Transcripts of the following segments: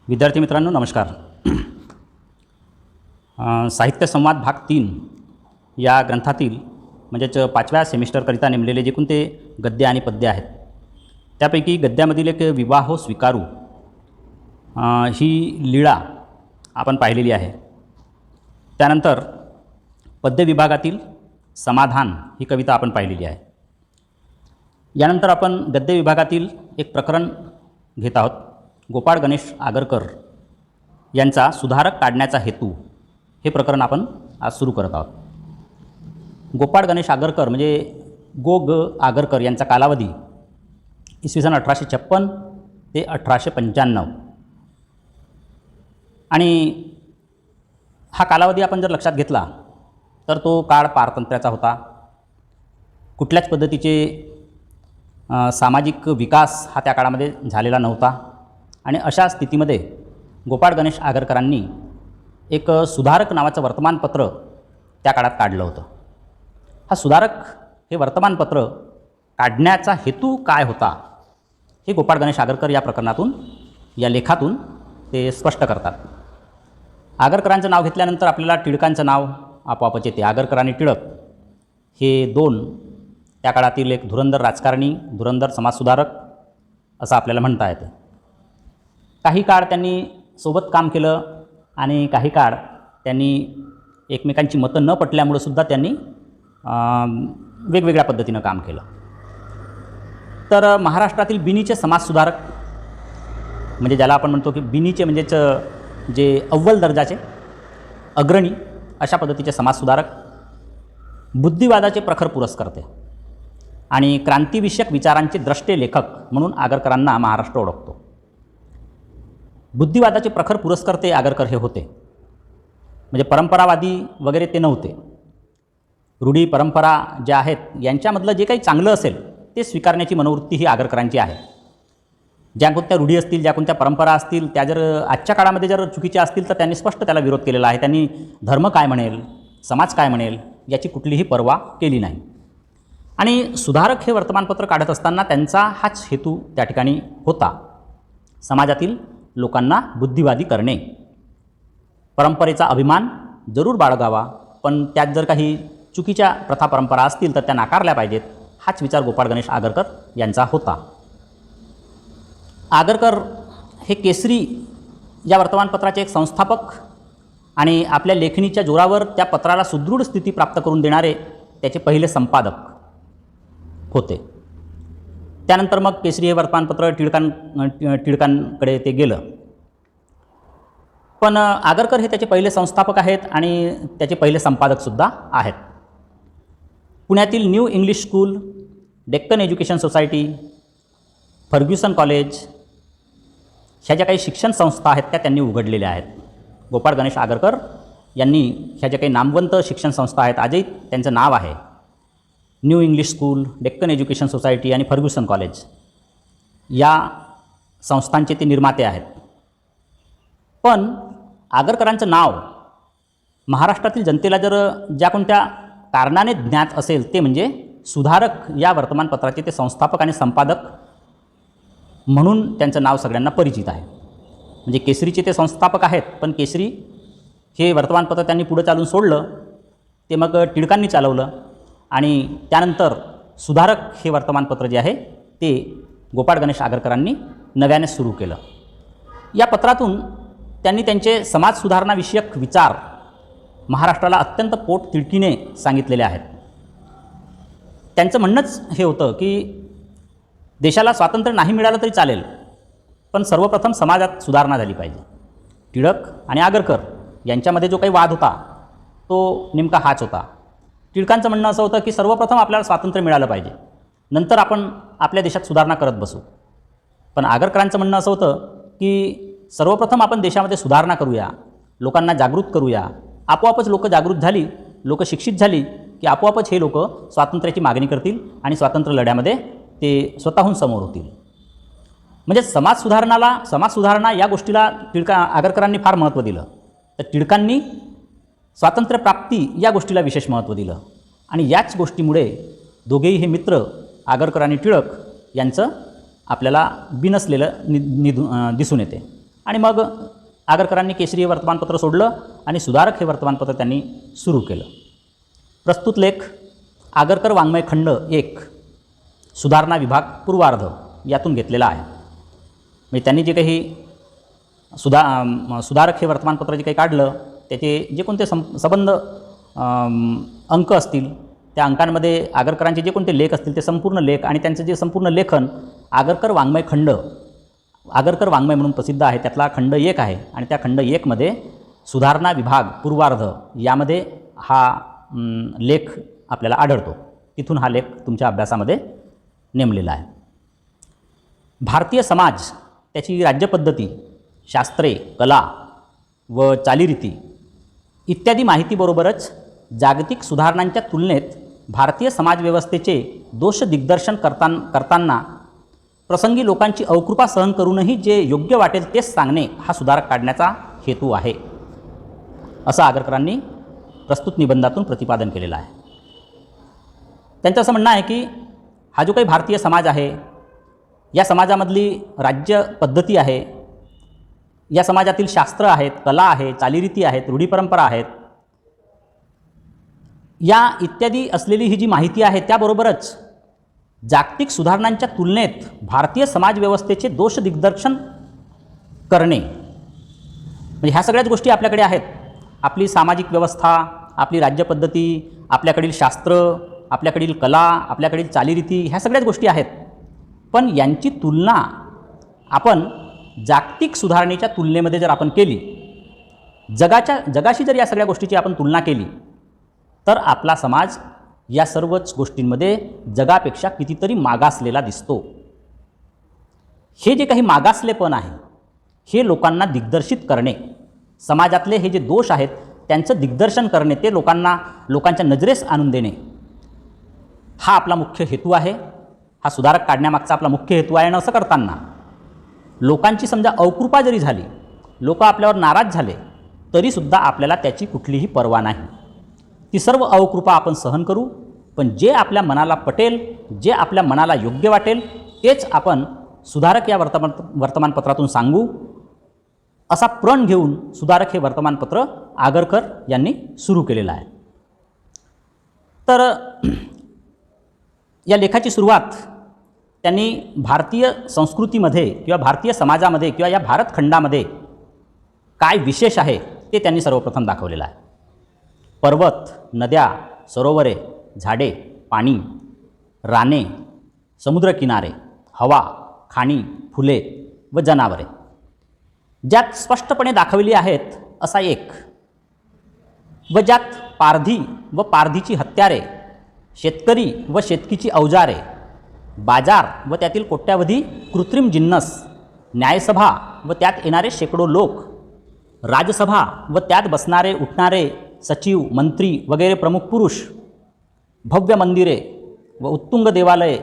विद्यार्थी मित्रांनो नमस्कार. साहित्य संवाद भाग 3 या ग्रंथातील म्हणजेच 5व्या सेमिस्टरकरिता नेमलेले जे कोणते गद्य आणि पद्य आहेत त्यापैकी गद्यामधील एक विवाहो स्वीकारू ही लीळा आपण पाहिलेली आहे. त्यानंतर पद्य विभागातील समाधान ही कविता आपण पाहिलेली आहे. यानंतर आपण गद्य विभागातील एक प्रकरण घेत आहोत. गोपाळ गणेश आगरकर यांचा सुधारक काढण्याचा हेतू हे प्रकरण आपण आज सुरू करत आहोत. गोपाळ गणेश आगरकर म्हणजे गो ग आगरकर यांचा कालावधी इसवी सन 1856 ते 1895 आणि हा कालावधी आपण जर लक्षात घेतला तर तो काळ पारतंत्र्याचा होता. कुठल्याच पद्धतीचे सामाजिक विकास हा त्या काळामध्ये झालेला नव्हता आणि अशा स्थितीमध्ये गोपाळ गणेश आगरकरांनी एक सुधारक नावाचं वर्तमानपत्र त्या काळात काढलं होतं. हा सुधारक हे वर्तमानपत्र काढण्याचा हेतू काय होता हे गोपाळ गणेश आगरकर या प्रकरणातून या लेखातून ते स्पष्ट करतात. आगरकरांचं नाव घेतल्यानंतर आपल्याला टिळकांचं नाव आपोआपच येते. आगरकर आणि टिळक हे दोन त्या काळातील एक धुरंधर राजकारणी, धुरंधर समाजसुधारक असं आपल्याला म्हणता येतं. काही काळ त्यांनी सोबत काम केलं आणि काही काळ त्यांनी एकमेकांची मतं न पटल्यामुळे सुद्धा त्यांनी वेगवेगळ्या पद्धतीनं काम केलं. तर महाराष्ट्रातील बिनीचे समाजसुधारक म्हणजे ज्याला आपण म्हणतो की बिनीचे म्हणजेच जे अव्वल दर्जाचे अग्रणी अशा पद्धतीचे समाजसुधारक, बुद्धिवादाचे प्रखर पुरस्कर्ते आणि क्रांतिविषयक विचारांचे द्रष्टे लेखक म्हणून आगरकरांना महाराष्ट्र ओळखतो. बुद्धिवादाचे प्रखर पुरस्कर्ते आगरकर हे होते. म्हणजे परंपरावादी वगैरे ते नव्हते. रूढी परंपरा ज्या आहेत यांच्यामधलं जे काही चांगलं असेल ते स्वीकारण्याची मनोवृत्ती ही आगरकरांची आहे. ज्या कोणत्या रूढी असतील, ज्या कोणत्या परंपरा असतील त्या जर आजच्या काळामध्ये जर चुकीच्या असतील तर त्यांनी स्पष्ट त्याला विरोध केलेला आहे. त्यांनी धर्म काय म्हणेल, समाज काय म्हणेल याची कुठलीही पर्वा केली नाही. आणि सुधारक हे वर्तमानपत्र काढत असताना त्यांचा हाच हेतू त्या ठिकाणी होता. समाजातील लोकांना बुद्धिवादी करणे, परंपरेचा अभिमान जरूर बाळगावा पण त्यात जर काही चुकीच्या प्रथा परंपरा असतील तर त्या नाकारल्या पाहिजेत, हाच विचार गोपाळ गणेश आगरकर यांचा होता. आगरकर हे केसरी या वर्तमानपत्राचे एक संस्थापक आणि आपल्या लेखणीच्या जोरावर त्या पत्राला सुदृढ स्थिती प्राप्त करून देणारे त्याचे पहिले संपादक होते. त्यानंतर मग केसरी हे वर्तमानपत्र टिळकांकडे ते गेलं. पण आगरकर हे त्याचे पहिले संस्थापक आहेत आणि त्याचे पहिले संपादकसुद्धा आहेत. पुण्यातील new English school, Deccan education society, Fergusson college ह्या ज्या काही शिक्षण संस्था आहेत त्या त्यांनी उघडलेल्या आहेत. गोपाळ गणेश आगरकर यांनी ह्या ज्या काही नामवंत शिक्षण संस्था आहेत, आजही त्यांचं नाव आहे new English school, Deccan education society आणि फर्ग्युसन कॉलेज, या संस्थांचे ते निर्माते आहेत. पण आगरकरांचं नाव महाराष्ट्रातील जनतेला जर ज्या कोणत्या कारणाने ज्ञात असेल ते म्हणजे सुधारक या वर्तमानपत्राचे ते संस्थापक आणि संपादक म्हणून त्यांचं नाव सगळ्यांना परिचित आहे. म्हणजे केसरीचे ते संस्थापक आहेत पण केसरी हे वर्तमानपत्र त्यांनी पुढं चालून सोडलं, ते मग टिळकांनी चालवलं आणि त्यानंतर सुधारक हे वर्तमानपत्र जे आहे ते गोपाळ गणेश आगरकरांनी नव्याने सुरू केलं. या पत्रातून त्यांनी त्यांचे समाज सुधारणाविषयक विचार महाराष्ट्राला अत्यंत पोटतिडकीने सांगितलेले आहेत. त्यांचं म्हणणंच हे होतं की देशाला स्वातंत्र्य नाही मिळालं तरी चालेल पण सर्वप्रथम समाजात सुधारणा झाली पाहिजे. टिळक आणि आगरकर यांच्यामध्ये जो काही वाद होता तो नेमका हाच होता. टिळकांचं म्हणणं असं होतं की सर्वप्रथम आपल्याला स्वातंत्र्य मिळालं पाहिजे, नंतर आपण आपल्या देशात सुधारणा करत बसू. पण आगरकरांचं म्हणणं असं होतं की सर्वप्रथम आपण देशामध्ये सुधारणा करूया, लोकांना जागृत करूया. आपोआपच लोक जागृत झाली, लोक शिक्षित झाली की आपोआपच हे लोक स्वातंत्र्याची मागणी करतील आणि स्वातंत्र्य लढ्यामध्ये ते स्वतःहून समोर होतील. म्हणजे समाज सुधारणा या गोष्टीला आगरकरांनी फार महत्त्व दिलं. तर टिळकांनी स्वातंत्र्यप्राप्ती या गोष्टीला विशेष महत्त्व दिलं आणि याच गोष्टीमुळे दोघेही हे मित्र आगरकर आणि टिळक यांचं आपल्याला बिनसलेलं दिसून येते. आणि मग आगरकरांनी केसरी हे वर्तमानपत्र सोडलं आणि सुधारक हे वर्तमानपत्र त्यांनी सुरू केलं. प्रस्तुत लेख आगरकर वाङ्मय खंड 1 सुधारणा विभाग पूर्वार्ध यातून घेतलेला आहे. म्हणजे त्यांनी जे काही सुधारक हे वर्तमानपत्र जे काही काढलं त्याचे जे कोणते संबंध अंक असतील त्या अंकांमध्ये आगरकरांचे जे कोणते लेख असतील ते संपूर्ण लेख आणि त्यांचं जे संपूर्ण लेखन आगरकर वाङ्मय खंड, आगरकर वाङ्मय म्हणून प्रसिद्ध आहे, त्यातला खंड 1 आहे आणि त्या खंड 1 मध्ये सुधारणा विभाग पूर्वार्ध यामध्ये हा लेख आपल्याला आढळतो. तिथून हा लेख तुमच्या अभ्यासामध्ये नेमलेला आहे. भारतीय समाज, त्याची राज्यपद्धती, शास्त्रे, कला व चालीरीती इत्यादी माहितीबरोबरच जागतिक सुधारणांच्या तुलनेत भारतीय समाजव्यवस्थेचे दोष दिग्दर्शन करताना प्रसंगी लोकांची अवकृपा सहन करूनही जे योग्य वाटेल तेच सांगणे हा सुधारक काढण्याचा हेतू आहे, असं आगरकरांनी प्रस्तुत निबंधातून प्रतिपादन केलेलं आहे. त्यांचं असं म्हणणं आहे की हा जो काही भारतीय समाज आहे, या समाजामधली राज्य पद्धती आहे, या समाजातील शास्त्र आहेत, कला आहे, चालीरीती आहेत, रूढीपरंपरा आहेत, या इत्यादी असलेली ही जी माहिती आहे त्याबरोबरच जागतिक सुधारणांच्या तुलनेत भारतीय समाजव्यवस्थेचे दोष दिग्दर्शन करणे, म्हणजे ह्या सगळ्याच गोष्टी आपल्याकडे आहेत. आपली सामाजिक व्यवस्था, आपली राज्यपद्धती, आपल्याकडील शास्त्र, आपल्याकडील कला, आपल्याकडील चालीरीती, ह्या सगळ्याच गोष्टी आहेत. पण यांची तुलना आपण जागतिक सुधारणेच्या तुलनेमध्ये जर आपण केली, जगाशी जर या सगळ्या गोष्टीची आपण तुलना केली, तर आपला समाज या सर्वच गोष्टींमध्ये जगापेक्षा कितीतरी मागासलेला दिसतो. हे जे काही मागासलेपण आहे हे लोकांना दिग्दर्शित करणे, समाजातले हे जे दोष आहेत त्यांचं दिग्दर्शन करणे, ते लोकांच्या नजरेस आणून देणे, हा आपला मुख्य हेतू आहे. हा सुधारक काढण्यामागचा आपला मुख्य हेतू आहे. आणि असं करताना लोकांची समजा अवकृपा जरी झाली, लोक आपल्यावर नाराज झाले, तरीसुद्धा आपल्याला त्याची कुठलीही पर्वा नाही. ती सर्व अवकृपा आपण सहन करू, पण जे आपल्या मनाला पटेल, जे आपल्या मनाला योग्य वाटेल तेच आपण सुधारक या वर्तमानपत्रातून सांगू, असा प्रण घेऊन सुधारक हे वर्तमानपत्र आगरकर यांनी सुरू केलेलं आहे. तर या लेखाची सुरुवात त्यांनी भारतीय संस्कृतीमध्ये किंवा भारतीय समाजामध्ये किंवा या भारतखंडामध्ये काय विशेष आहे ते त्यांनी सर्वप्रथम दाखवलेलं आहे. पर्वत, नद्या, सरोवरे, झाडे, पाणी, राने, समुद्रकिनारे, हवा, खाणी, फुले व जनावरे ज्यात स्पष्टपणे दाखवली आहेत असा एक, व ज्यात पारधी व पारधीची हत्यारे, शेतकरी व शेतकीची अवजारे, बाजार व त्यातील कोट्यावधी कृत्रिम जिन्नस, न्यायसभा व त्यात येणारे शेकडो लोक, राजसभा व त्यात बसणारे उठणारे सचिव, मंत्री वगैरे प्रमुख पुरुष, भव्य मंदिरे व उत्तुंग देवालये,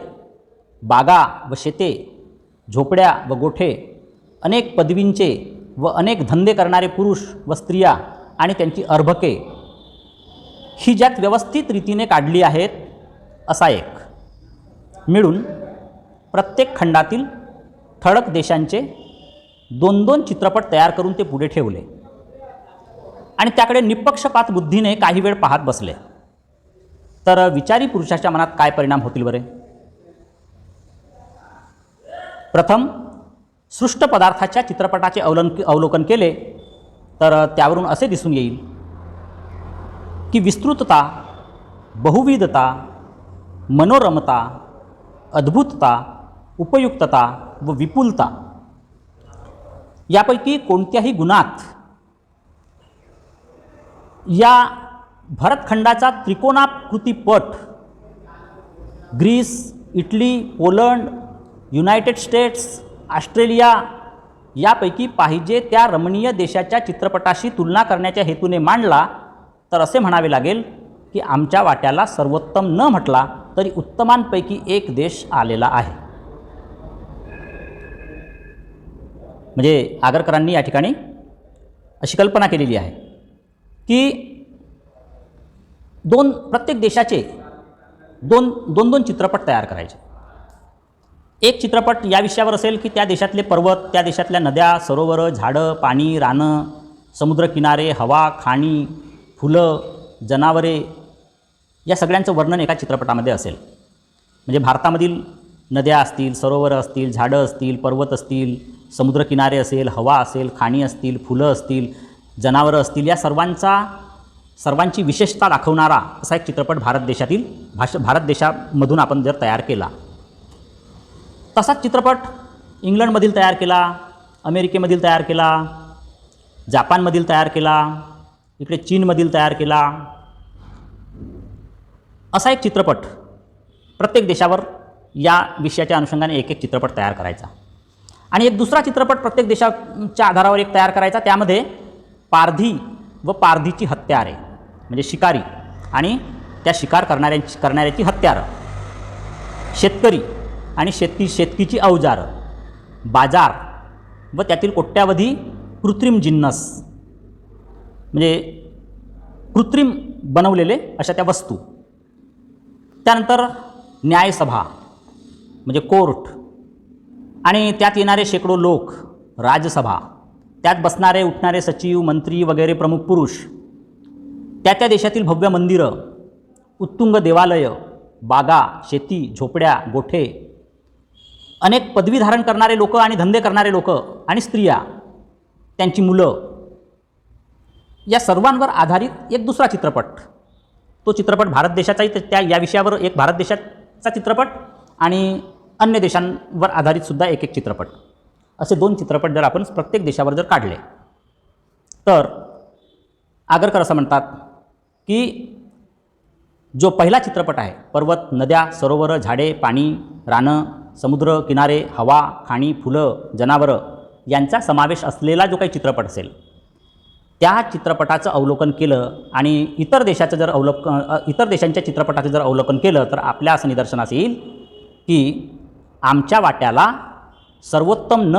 बागा व शेते, झोपड्या व गोठे, अनेक पदवींचे व अनेक धंदे करणारे पुरुष व स्त्रिया आणि त्यांची अर्भके, ही ज्यात व्यवस्थित रीतीने काढली आहेत असा एक, मिळून प्रत्येक खंडातील ठळक देशांचे 2-2 चित्रपट तयार करून ते पुढे ठेवले आणि त्याकडे निपक्षपात बुद्धीने काही वेळ पाहत बसले. तर विचारी पुरुषाच्या मनात काय परिणाम होतील बरे? प्रथम सृष्ट पदार्थाच्या चित्रपटाचे अवलोकन केले तर त्यावरून असे दिसून येईल की विस्तृतता, बहुविधता, मनोरमता, अद्भुतता, उपयुक्तता व विपुलता यापैकी कोणत्याही गुणात या भरतखंडाचा त्रिकोणाकृती पट Greece, Italy, Poland, United States, Australia यापैकी पाहिजे त्या रमणीय देशाच्या चित्रपटाशी तुलना करण्याच्या हेतूने मांडला तर असे म्हणावे लागेल की आमच्या वाट्याला सर्वोत्तम न म्हटला तरी उत्तमांपैकी एक देश आलेला आहे. म्हणजे आगरकरांनी या ठिकाणी अशी कल्पना केलेली आहे की प्रत्येक देशाचे दोन चित्रपट तयार करायचे. एक चित्रपट या विषयावर असेल की त्या देशातले पर्वत, त्या देशातल्या नद्या, सरोवरं, झाडं, पाणी, रानं, समुद्रकिनारे, हवा, खाणी, फुलं, जनावरे या सगळ्यांचं वर्णन एका चित्रपटामध्ये असेल. म्हणजे भारतामधील नद्या असतील, सरोवरं असतील, झाडं असतील, पर्वत असतील, समुद्रकिनारे असेल, हवा असेल, खाणी असतील, फुलं असतील, जनावरं असतील, या सर्वांची विशेषता दाखवणारा असा एक चित्रपट भारत देशामधून आपण जर तयार केला, तसाच चित्रपट इंग्लंडमधील तयार केला, अमेरिकेमधील तयार केला, जापानमधील तयार केला, इकडे चीनमधील तयार केला, असा एक चित्रपट प्रत्येक देशावर या विषयाच्या अनुषंगाने एक चित्रपट तयार करायचा आणि एक दुसरा चित्रपट प्रत्येक देशाच्या आधारावर एक तयार करायचा. त्यामध्ये पारधी व पारधीची हत्यारे म्हणजे शिकारी आणि त्या शिकार करणाऱ्याची हत्यारं, शेतकरी आणि शेतकीची अवजारं, बाजार व त्यातील कोट्यावधी कृत्रिम जिन्नस म्हणजे कृत्रिम बनवलेले अशा त्या वस्तू. त्यानंतर न्यायसभा म्हणजे कोर्ट आणि त्यात येणारे शेकडो लोक, राजसभा, त्यात बसणारे उठणारे सचिव, मंत्री वगैरे प्रमुख पुरुष, त्या देशातील भव्य मंदिरं, उत्तुंग देवालय, बागा, शेती, झोपड्या, गोठे, अनेक पदवी धारण करणारे लोक आणि धंदे करणारे लोक आणि स्त्रिया, त्यांची मुलं, या सर्वांवर आधारित एक दुसरा चित्रपट. तो चित्रपट भारत देशाचाही त्या या विषयावर एक भारत देशाचा चित्रपट आणि अन्य देशांवर आधारितसुद्धा एक चित्रपट, असे 2 चित्रपट जर आपण प्रत्येक देशावर जर काढले तर आगरकर असं म्हणतात की जो पहिला चित्रपट आहे, पर्वत, नद्या, सरोवरं, झाडे, पाणी, रानं, समुद्र किनारे, हवा, खाणी, फुलं, जनावरं यांचा समावेश असलेला जो काही चित्रपट असेल, त्या चित्रपटाचं अवलोकन केलं आणि इतर देशांच्या चित्रपटाचं जर अवलोकन केलं तर आपल्या असं निदर्शनास येईल की आमच्या वाट्याला सर्वोत्तम न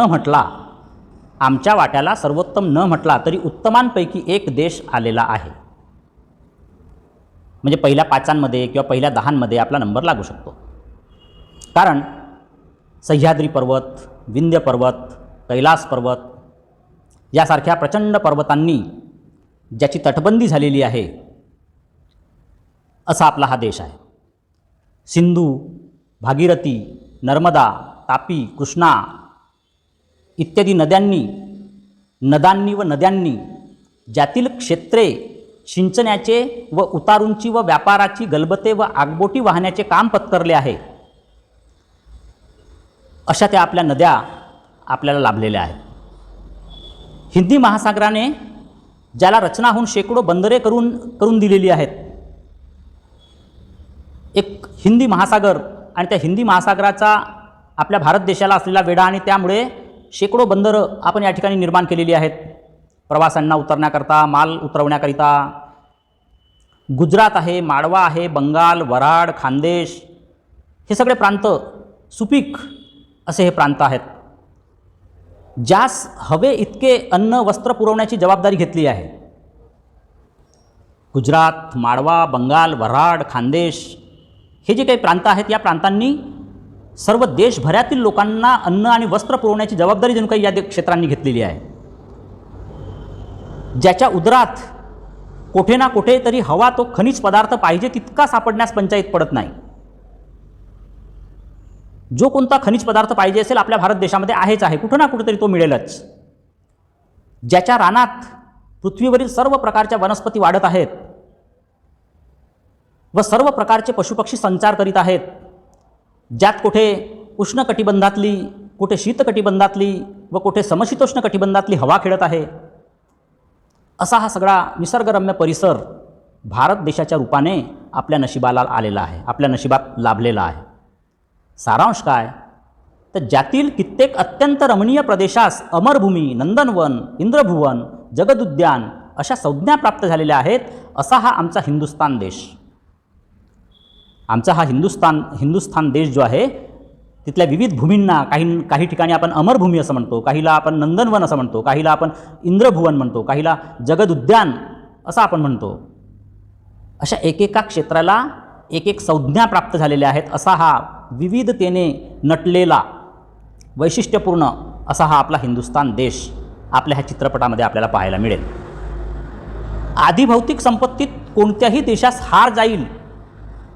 म्हटला तरी उत्तमांपैकी एक देश आलेला आहे. म्हणजे पहिल्या 5 किंवा पहिल्या 10 आपला नंबर लागू शकतो. कारण सह्याद्री पर्वत, विंध्य पर्वत, कैलास पर्वत यासारख्या प्रचंड पर्वतांनी ज्याची तटबंदी झालेली आहे असा आपला हा देश आहे. सिंधू, भागीरथी, नर्मदा, तापी, कृष्णा इत्यादी नद्यांनी व नद्यांनी ज्यातील क्षेत्रे सिंचनाचे व उतारूंची व व्यापाराची गलबते व आगबोटी वाहण्याचे काम पत्करले आहे, अशा त्या आपल्या नद्या आपल्याला लाभलेल्या आहेत. हिंदी महासागराने ज्याला रचनाहून शेकडो बंदरे करून दिलेली आहेत, एक हिंदी महासागर आणि त्या हिंदी महासागराचा आपल्या भारत देशाला असलेला वेढा आणि त्यामुळे शेकडो बंदरं आपण या ठिकाणी निर्माण केलेली आहेत प्रवाशांना उतरण्याकरता, माल उतरवण्याकरिता. गुजरात आहे, माळवा आहे, बंगाल, वराड, खानदेश हे सगळे प्रांत सुपीक असे हे प्रांत आहेत, ज्यास हवे इतके अन्न वस्त्र पुरवण्याची जबाबदारी घेतली आहे. गुजरात, माळवा, बंगाल, वराड, खानदेश हे जे काही प्रांत आहेत, या प्रांतांनी सर्व देशभरातील लोकांना अन्न आणि वस्त्र पुरवण्याची जबाबदारी जणू काही या क्षेत्रांनी घेतलेली आहे, ज्याच्या उदरात कोठे ना कोठे तरी हवा तो खनिज पदार्थ पाहिजे तितका सापडण्यास पंचायत पडत नाही. जो कोणता खनिज पदार्थ पाहिजे असेल आपल्या भारत देशामध्ये आहेच आहे, कुठं ना कुठेतरी तो मिळेलच. ज्याच्या रानात पृथ्वीवरील सर्व प्रकारच्या वनस्पती वाढत आहेत व सर्व प्रकारचे पशुपक्षी संचार करीत आहेत, ज्यात कुठे उष्णकटिबंधातली, कुठे शीतकटिबंधातली व कुठे समशीतोष्ण कटिबंधातली हवा खेळत आहे, असा हा सगळा निसर्गरम्य परिसर भारत देशाच्या रूपाने आपल्या नशिबाला आलेला आहे, आपल्या नशिबात लाभलेला आहे. सारांश काय तर ज्यातील कित्येक अत्यंत रमणीय प्रदेशास अमरभूमी, नंदनवन, इंद्रभुवन, जगदुद्यान अशा संज्ञा प्राप्त झालेल्या आहेत, असा हा आमचा हिंदुस्थान देश. आमचा हा हिंदुस्थान देश जो आहे तिथल्या विविध भूमींना काही ठिकाणी आपण अमरभूमी असं म्हणतो, काहीला आपण नंदनवन असं म्हणतो, काहीला आपण इंद्रभुवन म्हणतो, काहीला जगदुद्यान असं आपण म्हणतो. अशा एकेका क्षेत्राला एक एक संज्ञा प्राप्त झालेल्या आहेत असा हा विविधतेने नटलेला वैशिष्ट्यपूर्ण असा हा आपला हिंदुस्तान देश आपल्या ह्या चित्रपटामध्ये आपल्याला पाहायला मिळेल. आधिभौतिक संपत्तीत कोणत्याही देशास हार जाईल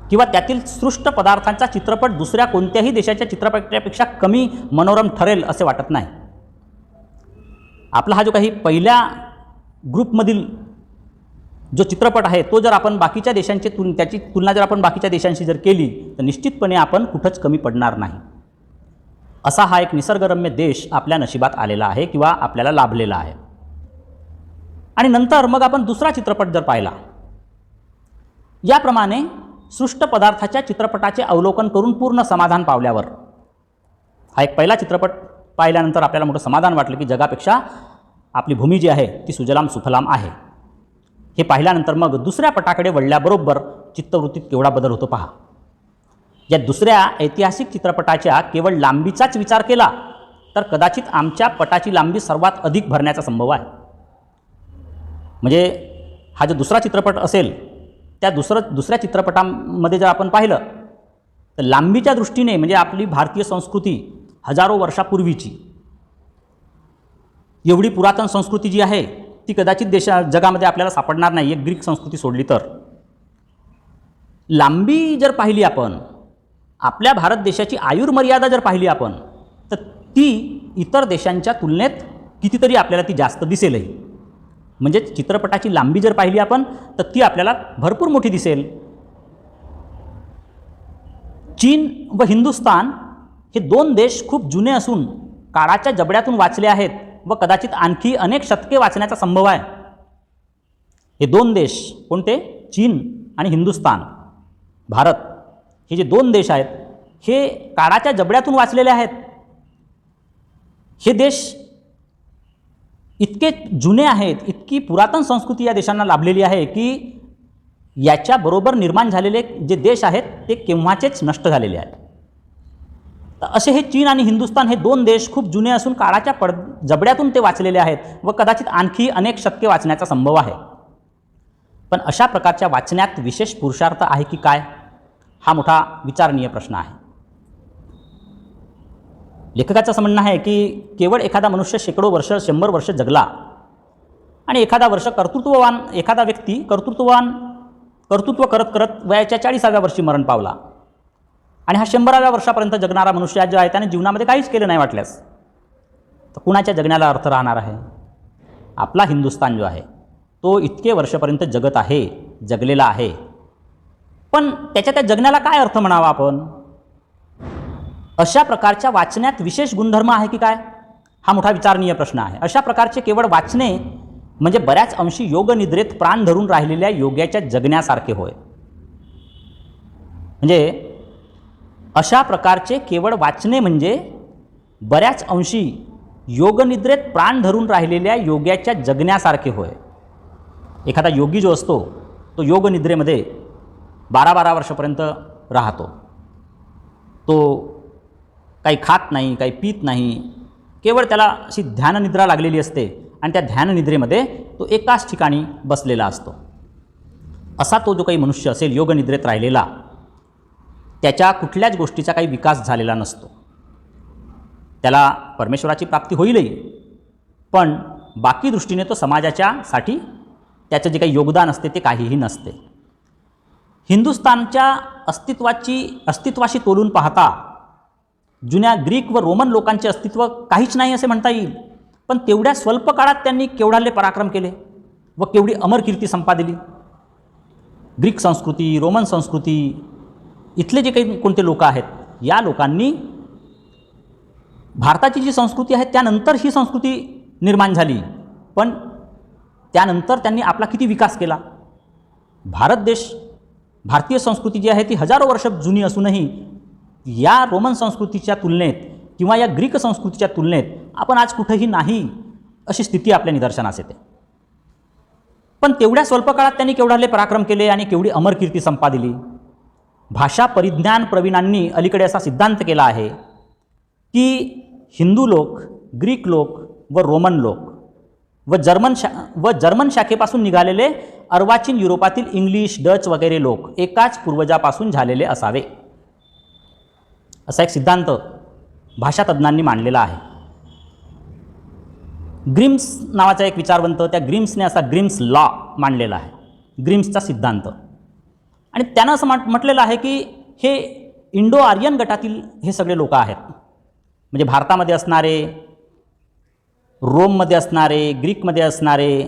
किंवा त्यातील सृष्ट पदार्थांचा चित्रपट दुसऱ्या कोणत्याही देशाच्या चित्रपटापेक्षा कमी मनोरम ठरेल असे वाटत नाही. आपला हा जो काही पहिल्या ग्रुपमधील जो चित्रपट आहे तो जर आपण बाकीच्या देशांची त्याची तुलना जर आपण बाकीच्या देशांशी जर केली तर निश्चितपणे आपण कुठंच कमी पडणार नाही. असा हा एक निसर्गरम्य देश आपल्या नशिबात आलेला आहे किंवा आपल्याला लाभलेला आहे. आणि नंतर मग आपण दुसरा चित्रपट जर पाहिला, याप्रमाणे सृष्ट पदार्थाच्या चित्रपटाचे अवलोकन करून पूर्ण समाधान पावल्यावर, हा एक पहिला चित्रपट पाहिल्यानंतर आपल्याला मोठं समाधान वाटलं की जगापेक्षा आपली भूमी जी आहे ती सुजलाम सुफलाम आहे. हे पाहिल्यानंतर मग दुसऱ्या पटाकडे वळल्याबरोबर चित्तवृत्तीत केवढा बदल होतो पहा. या दुसऱ्या ऐतिहासिक चित्रपटाच्या केवळ लांबीचाच विचार केला तर कदाचित आमच्या पटाची लांबी सर्वात अधिक भरण्याचा संभव आहे. म्हणजे हा जो दुसरा चित्रपट असेल त्या दुसऱ्या चित्रपटामध्ये जर आपण पाहिलं तर लांबीच्या दृष्टीने म्हणजे आपली भारतीय संस्कृती हजारो वर्षापूर्वीची एवढी पुरातन संस्कृती जी आहे ती कदाचित जगामध्ये आपल्याला सापडणार नाही, एक ग्रीक संस्कृती सोडली तर. लांबी जर पाहिली आपण, आपल्या भारत देशाची आयुर्मर्यादा जर पाहिली आपण तर ती इतर देशांच्या तुलनेत कितीतरी आपल्याला ती जास्त दिसेलही. म्हणजे चित्रपटाची लांबी जर पाहिली आपण तर ती आपल्याला भरपूर मोठी दिसेल. चीन व हिंदुस्तान हे दोन देश खूप जुने असून काळाच्या जबड्यातून वाचले आहेत व कदाचित आणखी अनेक शतके वाचण्याचा संभव आहे. हे दोन देश कोणते? चीन आणि हिंदुस्तान, भारत, हे जे दोन देश आहेत हे काळाच्या जबड्यातून वाचलेले आहेत. हे देश इतके जुने आहेत, इतकी पुरातन संस्कृती या देशांना लाभलेली आहे की याच्याबरोबर निर्माण झालेले जे देश आहेत ते केव्हाचेच नष्ट झालेले आहेत. तर असे हे चीन आणि हिंदुस्तान हे दोन देश खूप जुने असून काळाच्या जबड्यातून ते वाचलेले आहेत व कदाचित आणखी अनेक शतके वाचण्याचा संभव आहे. पण अशा प्रकारच्या वाचण्यात विशेष पुरुषार्थ आहे की काय, हा मोठा विचारणीय प्रश्न आहे. लेखकाचं असं म्हणणं आहे की केवळ एखादा मनुष्य शेकडो वर्ष 100 वर्ष जगला आणि एखादा व्यक्ती कर्तृत्व करत करत वयाच्या 40व्या वर्षी मरण पावला आणि हा 100व्या वर्षापर्यंत जगणारा मनुष्य जो आहे त्याने जीवनामध्ये काहीच केलं नाही वाटल्यास, तर कुणाच्या जगण्याला अर्थ राहणार आहे? आपला हिंदुस्तान जो आहे तो इतके वर्षापर्यंत जगलेला आहे, पण त्याच्या त्या जगण्याला काय अर्थ म्हणावा आपण? अशा प्रकारच्या वाचण्यात विशेष गुणधर्म आहे की काय, हा मोठा विचारणीय प्रश्न आहे. अशा प्रकारचे केवळ वाचणे म्हणजे बऱ्याच अंशी योगनिद्रेत प्राण धरून राहिलेल्या योग्याच्या जगण्यासारखे होय. म्हणजे अशा प्रकारचे केवळ वाचणे म्हणजे बऱ्याच अंशी योगनिद्रेत प्राण धरून राहिलेल्या योग्याच्या जगण्यासारखे होय. एखादा योगी जो असतो तो योगनिद्रेमध्ये 12-12 वर्षापर्यंत राहतो. तो काही खात नाही, काही पीत नाही, केवळ त्याला अशी ध्याननिद्रा लागलेली असते आणि त्या ध्याननिद्रेमध्ये तो एकाच ठिकाणी बसलेला असतो. असा तो जो काही मनुष्य असेल योगनिद्रेत राहिलेला, त्याच्या कुठल्याच गोष्टीचा काही विकास झालेला नसतो. त्याला परमेश्वराची प्राप्ती होईलही, पण बाकी दृष्टीने तो समाजाच्यासाठी त्याचं जे काही योगदान असते ते काहीही नसते. हिंदुस्थानच्या अस्तित्वाशी तोलून पाहता जुन्या ग्रीक व रोमन लोकांचे अस्तित्व काहीच नाही असे म्हणता येईल, पण तेवढ्या स्वल्प काळात त्यांनी केवढाले पराक्रम केले व केवढी अमर कीर्ती संपादिली. ग्रीक संस्कृती, रोमन संस्कृती, इथले जे काही कोणते लोक आहेत या लोकांनी भारताची जी संस्कृती आहे त्यानंतर ही संस्कृती निर्माण झाली, पण त्यानंतर त्यांनी आपला किती विकास केला. भारतीय संस्कृती जी आहे ती हजारो वर्ष जुनी असूनही या रोमन संस्कृतीच्या तुलनेत किंवा या ग्रीक संस्कृतीच्या तुलनेत आपण आज कुठेही नाही अशी स्थिती आपल्या निदर्शनास येते. पण तेवढ्या स्वल्प काळात त्यांनी केवढाले पराक्रम केले आणि केवढी अमर कीर्ती संपादिली. भाषा परिज्ञान प्रवीणांनी अलीकडे असा सिद्धांत केला आहे की हिंदू लोक, ग्रीक लोक व रोमन लोक व जर्मन शाखेपासून निघालेले अर्वाचीन युरोपातील इंग्लिश, डच वगैरे लोक एकाच पूर्वजापासून झालेले असावे, असा एक सिद्धांत भाषातज्ञांनी मांडलेला आहे. ग्रिम्स नावाचा एक विचारवंत, त्या ग्रिम्सने असा ग्रिम्स लॉ मांडलेला आहे, ग्रिम्सचा सिद्धांत. आणि त्यानं असं म्हटलेलं आहे की हे इंडो आर्यन गटातील हे सगळे लोक आहेत, म्हणजे भारतामध्ये असणारे, रोममध्ये असणारे, ग्रीकमध्ये असणारे,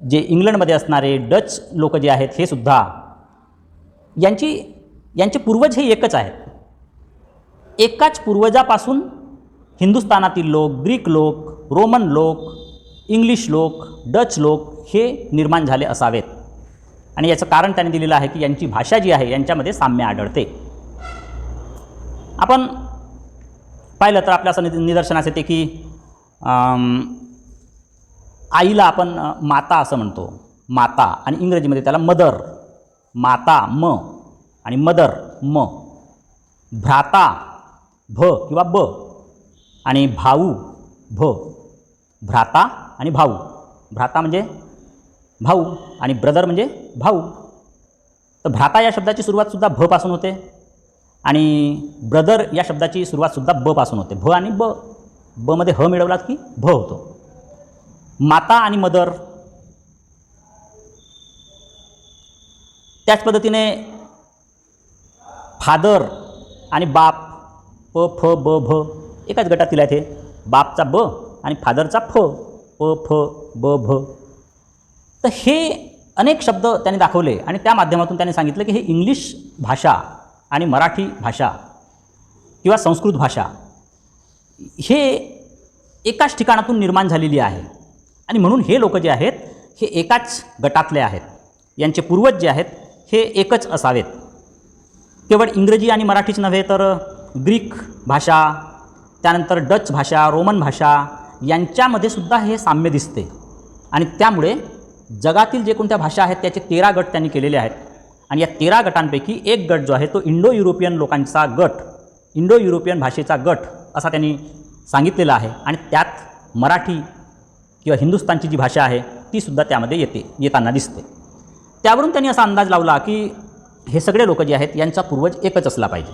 जे इंग्लंडमध्ये असणारे डच लोक जे आहेत हे सुद्धा यांचे पूर्वज हे एकच आहेत. एकाच पूर्वजापासून हिंदुस्थानातील लोक, ग्रीक लोक, रोमन लोक, इंग्लिश लोक, डच लोक हे निर्माण झाले असावेत. आणि याचं कारण त्यांनी दिलेलं आहे की यांची भाषा जी आहे यांच्यामध्ये साम्य आढळते. आपण पाहिलं तर आपल्या असं निदर्शनास येते की आईला आपण माता असं म्हणतो, माता, आणि इंग्रजीमध्ये त्याला मदर, माता म आणि मदर म. भ्राता भ किंवा ब आणि भाऊ भ. भ्राता आणि भाऊ, भ्राता म्हणजे भाऊ आणि ब्रदर म्हणजे भाऊ. तर भ्राता या शब्दाची सुरुवातसुद्धा भ पासून होते आणि ब्रदर या शब्दाची सुरुवातसुद्धा ब पासून होते. भ आणि ब, ब मध्ये ह मिळवलात की भ होतो. माता आणि मदर. त्याच पद्धतीने फादर आणि बाप, प फ ब भ एकाच गटातील आहेत हे. बापचा ब आणि फादरचा फ, प फ ब भ. तर हे अनेक शब्द त्यांनी दाखवले आणि त्या माध्यमातून त्यांनी सांगितलं की हे इंग्लिश भाषा आणि मराठी भाषा किंवा संस्कृत भाषा हे एकाच ठिकाणातून निर्माण झालेली आहे. आणि म्हणून हे लोक जे आहेत हे एकाच गटातले आहेत. यांचे पूर्वज जे आहेत हे एकच असावेत. केवळ इंग्रजी आणि मराठीच नव्हे तर ग्रीक भाषा, त्यानंतर डच भाषा, रोमन भाषा यांच्यामध्ये सुद्धा हे साम्य दिसते. आणि त्यामुळे जगातील जे कोणत्या भाषा आहेत त्याचे 13 गट त्यांनी केलेले आहेत. आणि या 13 गटांपैकी एक गट जो आहे तो इंडो युरोपियन लोकांचा गट, इंडो युरोपियन भाषेचा गट असा त्यांनी सांगितलेला आहे. आणि त्यात मराठी किंवा हिंदुस्थानची जी भाषा आहे तीसुद्धा त्यामध्ये येताना दिसते. त्यावरून त्यांनी असा अंदाज लावला की हे सगळे लोक जे आहेत यांचा पूर्वज एकच असला पाहिजे.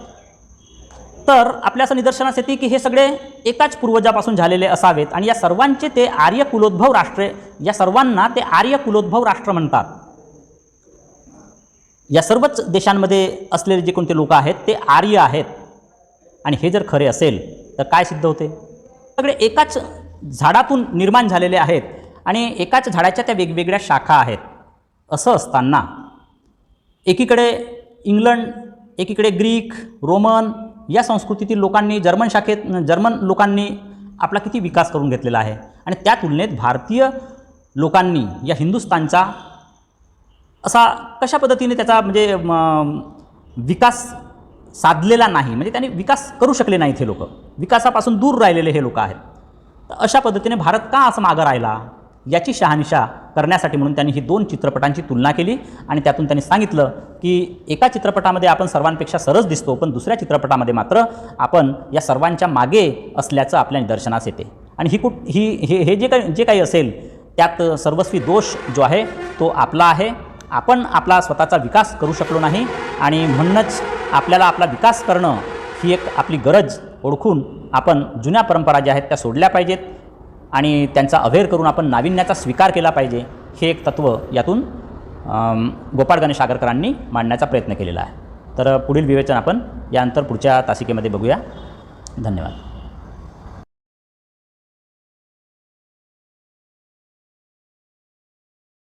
तर आपल्या असं निदर्शनास येते की हे सगळे एकाच पूर्वजापासून झालेले असावेत. आणि या सर्वांचे ते आर्य कुलोद्भव राष्ट्रे, या सर्वांना ते आर्य कुलोद्भव राष्ट्र म्हणतात. या सर्वच देशांमध्ये असलेले जे कोणते लोक आहेत ते आर्य आहेत. आणि हे जर खरे असेल तर काय सिद्ध होते? सगळे एकाच झाडातून निर्माण झालेले आहेत आणि एकाच झाडाच्या त्या वेगवेगळ्या शाखा आहेत. असं असताना एकीकडे इंग्लंड, एकीकडे ग्रीक, रोमन या संस्कृतीतील लोकांनी, जर्मन लोकांनी आपला किती विकास करून घेतलेला आहे. आणि त्या तुलनेत भारतीय लोकांनी या हिंदुस्थानचा असा कशा पद्धतीने त्याचा म्हणजे विकास साधलेला नाही, म्हणजे त्यांनी विकास करू शकले नाहीत. हे लोक विकासापासून दूर राहिलेले हे लोक आहेत. तर अशा पद्धतीने भारत का असं मागं राहिला याची शहानिशा करण्यासाठी म्हणून त्यांनी ही 2 चित्रपटांची तुलना केली. आणि त्यातून त्यांनी सांगितलं की एका चित्रपटामध्ये आपण सर्वांपेक्षा सरस दिसतो, पण दुसऱ्या चित्रपटामध्ये मात्र आपण या सर्वांच्या मागे असल्याचं आपल्या निदर्शनास येते. आणि हे जे काही असेल त्यात सर्वस्वी दोष जो आहे तो आपला आहे. आपण आपला स्वतःचा विकास करू शकलो नाही आणि म्हणूनच आपल्याला आपला विकास करणं ही एक आपली गरज ओळखून आपण जुन्या परंपरा ज्या आहेत त्या सोडल्या पाहिजेत आणि त्यांचा अवेअर करून आपण नाविन्याचा स्वीकार केला पाहिजे. हे एक तत्त्व यातून गोपाळ गणेश आगरकरांनी मांडण्याचा प्रयत्न केलेला आहे. तर पुढील विवेचन आपण यानंतर पुढच्या तासिकेमध्ये बघूया. धन्यवाद.